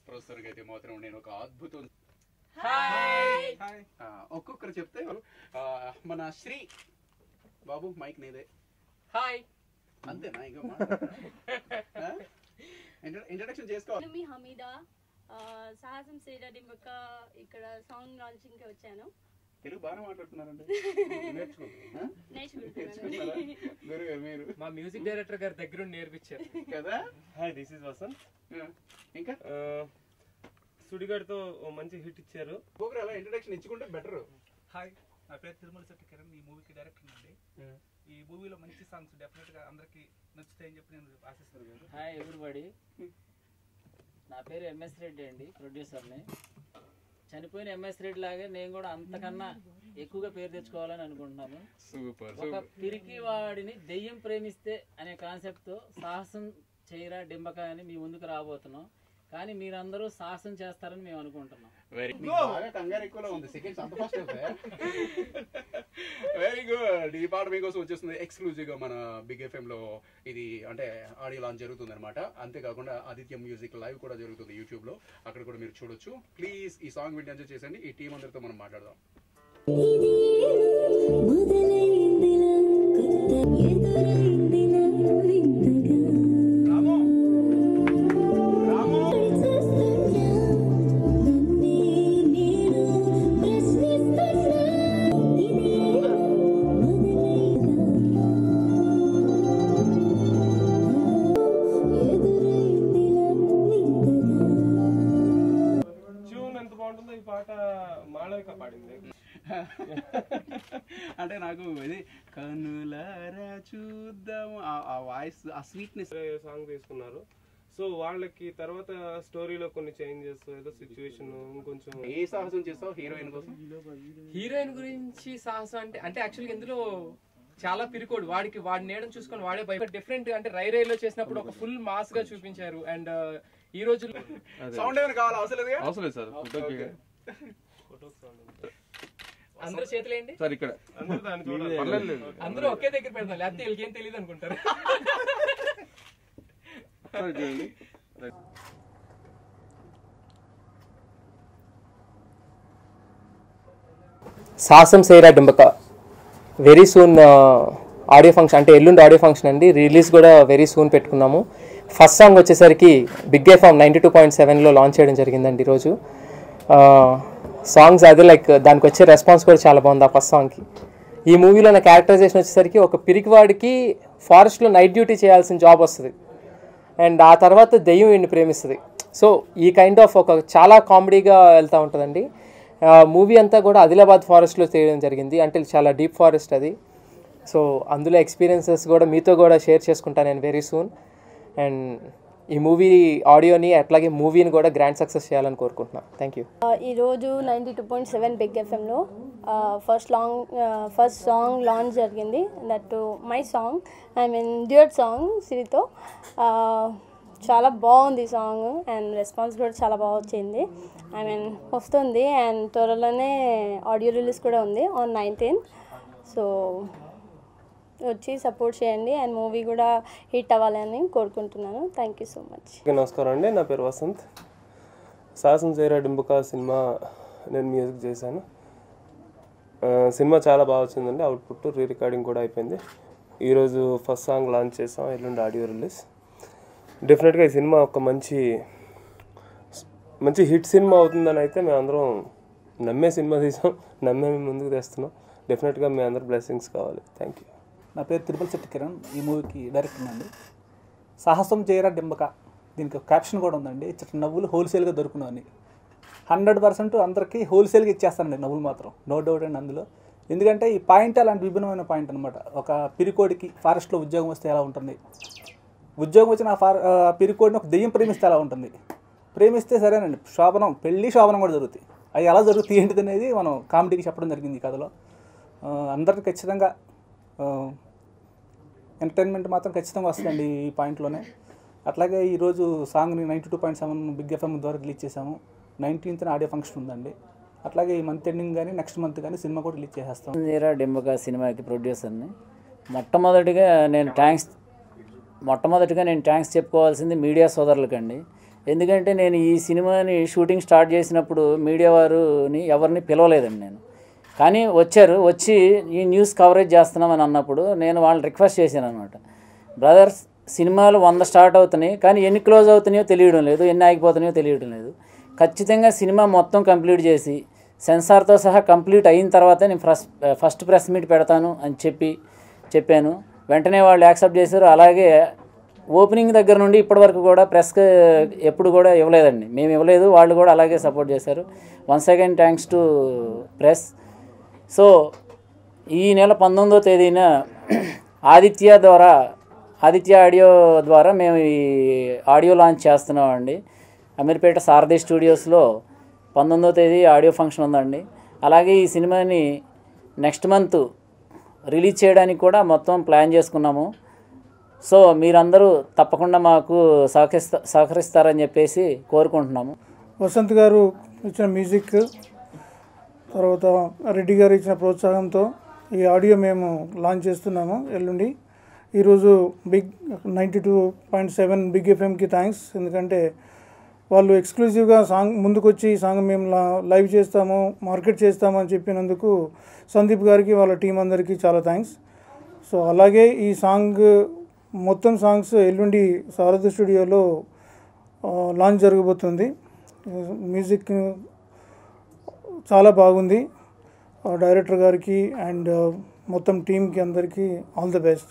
ప్రొఫెసర్గా అయితే మాత్రం నేను ఒక అద్భుతం. హాయ్ ఒక్కొక్కరు చెప్తే మన శ్రీ బాబు మైక్ నీదే. హాయ్ అంతేనా? ఇంకా ఇంట్రడక్షన్ చేసుకోవాలి. మీ హమీదా సాహసం సేరా డింబక ఇక్కడ సాంగ్ లాంచింగ్ కి వచ్చాను. తెలుగు బాగా మాట్లాడుతున్నారండి. నేర్చుకుంటున్నాను. మీరు మా మ్యూజిక్ డైరెక్టర్ గారి దగ్గర నేర్పించారు కదా. Hi this is Vasant. ఇంకా సుడిగాడితో మంచి హిట్ ఇచ్చారు. పోగ్రా అలా ఇంట్రడక్షన్ ఇచ్చుకుంటే బెటర్. హాయ్, నా పేరు తిరుమల శెట్టి కిరణ్. ఈ మూవీకి డైరెక్టర్ అండి. ఈ మూవీలో మంచి సాంగ్స్ డెఫినెట్ గా అందరికి నచ్చుతాయని చెప్పి నేను ఆశిస్తున్నాను. హాయ్ ఎవ్రీబడి, నా పేరు ఎంఎస్ రెడ్డి అండి, ప్రొడ్యూసర్ని. చనిపోయిన ఎంఎస్ రెడ్డి లాగే నేను కూడా అంతకన్నా ఎక్కువగా పేరు తెచ్చుకోవాలని అనుకుంటున్నాను. ఒక పిరికి వాడిని దెయ్యం ప్రేమిస్తే అనే కాన్సెప్ట్తో సాహసం చేయరా డింబక అని మీ ముందుకు రాబోతున్నాం. కానీ మీరందరూ సాహసం చేస్తారని మేము అనుకుంటున్నాం. Very good. ఈ పాట మీకోసం వచ్చేస్తుంది ఎక్స్క్లూజివ్ గా మన బిగ్ ఎఫ్ఎం లో. ఇది అంటే ఆడియో లాంచ్ జరుగుతుంది అనమాట. అంతేకాకుండా ఆదిత్య మ్యూజిక్ లైవ్ కూడా జరుగుతుంది యూట్యూబ్ లో, అక్కడ కూడా మీరు చూడొచ్చు. ప్లీజ్ ఈ సాంగ్ వింటే ఎంజాయ్ చేసండి. ఈ టీం అందరితో మనం మాట్లాడదాం. ఈ పాట మాళవిక పాడింది. అంటే నాకు ఇది కనులారా చూద్దాము ఆ వాయిస్, ఆ స్వీట్నెస్ సాంగ్ తీసుకున్నారు. సో వాళ్ళకి తర్వాత స్టోరీలో కొన్ని చేంజెస్, ఏదో సిచ్యువేషన్ ఇంకొంచెం. ఏ సాహసం చేస్తావు హీరోయిన్ కోసం? హీరోయిన్ గురించి సాహసం అంటే యాక్చువల్గా ఇందులో చాలా పిరికోడు. వాడి నీడని చూసుకొని వాడే భయ డిఫరెంట్. అంటే రైలో చేసినప్పుడు ఒక ఫుల్ మాస్ గా చూపించారు. అండ్ ఈ రోజు సౌండ్ ఏమైనా కావాలి? అవసరం లేదు సార్. అందరూ చేతులేండి సార్. ఇక్కడ అందరూ ఒకే దగ్గర పెడతాం, లేకపోతే వీళ్ళకి ఏం తెలియదు అనుకుంటారు. సాహసం సేరా డింబక వెరీ సూన్ ఆడియో ఫంక్షన్, అంటే ఎల్లుండి ఆడియో ఫంక్షన్ అండి. రిలీజ్ కూడా వెరీ సూన్ పెట్టుకున్నాము. ఫస్ట్ సాంగ్ వచ్చేసరికి బిగ్ ఎఫ్ఎం 92.7లో లాంచ్ చేయడం జరిగిందండి ఈరోజు. సాంగ్స్ అదే లైక్ దానికి వచ్చే రెస్పాన్స్ కూడా చాలా బాగుంది ఆ ఫస్ట్ సాంగ్కి. ఈ మూవీలో నా క్యారెక్టరైజేషన్ వచ్చేసరికి ఒక పిరికివాడికి ఫారెస్ట్లో నైట్ డ్యూటీ చేయాల్సిన జాబ్ వస్తుంది, అండ్ ఆ తర్వాత దెయ్యం వీడిని ప్రేమిస్తుంది. సో ఈ కైండ్ ఆఫ్ ఒక చాలా కామెడీగా వెళ్తూ ఉంటుందండి. మూవీ అంతా కూడా ఆదిలాబాద్ ఫారెస్ట్లో చేయడం జరిగింది. అంటే చాలా డీప్ ఫారెస్ట్ అది. సో అందులో ఎక్స్పీరియన్సెస్ కూడా మీతో కూడా షేర్ చేసుకుంటాను నేను వెరీ సూన్. అండ్ ఈ మూవీ ఆడియోని అట్లాగే మూవీని కూడా గ్రాండ్ సక్సెస్ చేయాలని కోరుకుంటున్నాను. Thank you. ఈరోజు 92.7 బిగ్ ఎఫ్ఎంలో ఫస్ట్ సాంగ్ లాంచ్ జరిగింది. That my song, I mean duet song శ్రీతో. చాలా బాగుంది సాంగ్ అండ్ రెస్పాన్స్ కూడా చాలా బాగా వచ్చింది. ఐ మీన్ వస్తుంది అండ్ త్వరలోనే ఆడియో రిలీజ్ కూడా ఉంది ఆన్ 19th. సో వచ్చి సపోర్ట్ చేయండి అండ్ మూవీ కూడా హిట్ అవ్వాలని కోరుకుంటున్నాను. Thank you so much. నమస్కారం అండి, నా పేరు వసంత్. సాహసం సేరా డింబక సినిమా నేను మ్యూజిక్ చేశాను. సినిమా చాలా బాగా వచ్చిందండి. అవుట్పుట్ రీ రికార్డింగ్ కూడా అయిపోయింది. ఈరోజు ఫస్ట్ సాంగ్ లాంచ్ చేసాం, ఎల్లుండి ఆడియో రిలీజ్. డెఫినెట్గా ఈ సినిమా ఒక మంచి హిట్ సినిమా అవుతుందని అయితే మేము అందరం నమ్మే సినిమా తీసాం, నమ్మే మేము ముందుకు తెస్తున్నాం. డెఫినెట్గా మీ అందరు బ్లెస్సింగ్స్ కావాలి. Thank you. నా పేరు తిరుమల శెట్టి కిరణ్. ఈ మూవీకి డైరెక్టర్ అండి. సాహసం చేయరా డింబక, దీనికి క్యాప్షన్ కూడా ఉందండి. నవ్వులు హోల్సేల్గా దొరుకునని. 100% అందరికీ హోల్సేల్గా ఇచ్చేస్తానండి నవ్వులు మాత్రం, నో డౌట్ అండి అందులో. ఎందుకంటే ఈ పాయింట్ అలాంటి విభిన్నమైన పాయింట్ అనమాట. ఒక పిరికోడికి ఫారెస్ట్లో ఉద్యోగం వస్తే ఎలా ఉంటుంది, ఉద్యోగం వచ్చిన పిరికోడిని ఒక దెయ్యం ప్రేమిస్తే ఎలా ఉంటుంది, ప్రేమిస్తే సరేనండి శోభనం, పెళ్ళి శోభనం కూడా జరుగుతాయి. అవి ఎలా జరుగుతాయి ఏంటిది అనేది మనం కామెడీకి చెప్పడం జరిగింది ఈ కథలో. అందరికీ ఖచ్చితంగా ఎంటర్టైన్మెంట్ మాత్రం ఖచ్చితంగా వస్తుందండి ఈ పాయింట్లోనే. అట్లాగే ఈరోజు సాంగ్ని 92.7 బిగ్ ఎఫ్ఎం ద్వారా రిలీజ్ చేసాము. 19th ఆడియో ఫంక్షన్ ఉందండి. అట్లాగే ఈ మంత్ ఎండింగ్ కానీ నెక్స్ట్ మంత్ కానీ సినిమా కూడా రిలీజ్ చేసేస్తాం. సేరా డింబక సినిమాకి ప్రొడ్యూసర్ని. మొట్టమొదటిగా నేను థ్యాంక్స్ చెప్పుకోవాల్సింది మీడియా సోదరులకండి. ఎందుకంటే నేను ఈ సినిమాని షూటింగ్ స్టార్ట్ చేసినప్పుడు మీడియా వారిని ఎవరిని పిలవలేదండి నేను. కానీ వచ్చి ఈ న్యూస్ కవరేజ్ చేస్తున్నామని అన్నప్పుడు నేను వాళ్ళని రిక్వెస్ట్ చేశాను అనమాట. బ్రదర్స్, సినిమాలు 100 స్టార్ట్ అవుతున్నాయి, కానీ ఎన్ని క్లోజ్ అవుతున్నాయో తెలియడం లేదు, ఎన్ని ఆగిపోతున్నాయో తెలియడం లేదు. ఖచ్చితంగా సినిమా మొత్తం కంప్లీట్ చేసి సెన్సార్తో సహా కంప్లీట్ అయిన తర్వాత నేను ఫస్ట్ ప్రెస్ మీట్ పెడతాను అని చెప్పాను. వెంటనే వాళ్ళు యాక్సెప్ట్ చేశారు. అలాగే ఓపెనింగ్ దగ్గర నుండి ఇప్పటివరకు కూడా ప్రెస్కి ఎప్పుడు కూడా ఇవ్వలేదండి, మేము ఇవ్వలేదు, వాళ్ళు కూడా అలాగే సపోర్ట్ చేశారు. Once again thanks to press. So ఈ నెల 19వ తేదీన ఆదిత్య ఆడియో ద్వారా మేము ఈ ఆడియో లాంచ్ చేస్తున్నామండి. అమీర్పేట సారథి స్టూడియోస్లో 19వ తేదీ ఆడియో ఫంక్షన్ ఉందండి. అలాగే ఈ సినిమాని నెక్స్ట్ మంత్ రిలీజ్ చేయడానికి కూడా మొత్తం ప్లాన్ చేసుకున్నాము. సో మీరందరూ తప్పకుండా మాకు సహకరిస్తారని చెప్పేసి కోరుకుంటున్నాము. వసంత్ గారు ఇచ్చిన మ్యూజిక్, తర్వాత రెడ్డి గారు ఇచ్చిన ప్రోత్సాహంతో ఈ ఆడియో మేము లాంచ్ చేస్తున్నాము ఎల్లుండి. ఈరోజు బిగ్ 92.7 బిగ్ ఎఫ్ఎంకి థ్యాంక్స్. ఎందుకంటే వాళ్ళు ఎక్స్క్లూజివ్గా ముందుకొచ్చి ఈ సాంగ్ మేము లైవ్ చేస్తాము, మార్కెట్ చేస్తాము అని చెప్పినందుకు సందీప్ గారికి, వాళ్ళ టీం అందరికీ చాలా థ్యాంక్స్. సో అలాగే ఈ సాంగ్ మొత్తం సాంగ్స్ ఎల్లుండి సారథి స్టూడియోలో లాంచ్ జరగబోతుంది. మ్యూజిక్ చాలా బాగుంది. డైరెక్టర్ గారికి అండ్ మొత్తం టీంకి అందరికీ ఆల్ ది బెస్ట్.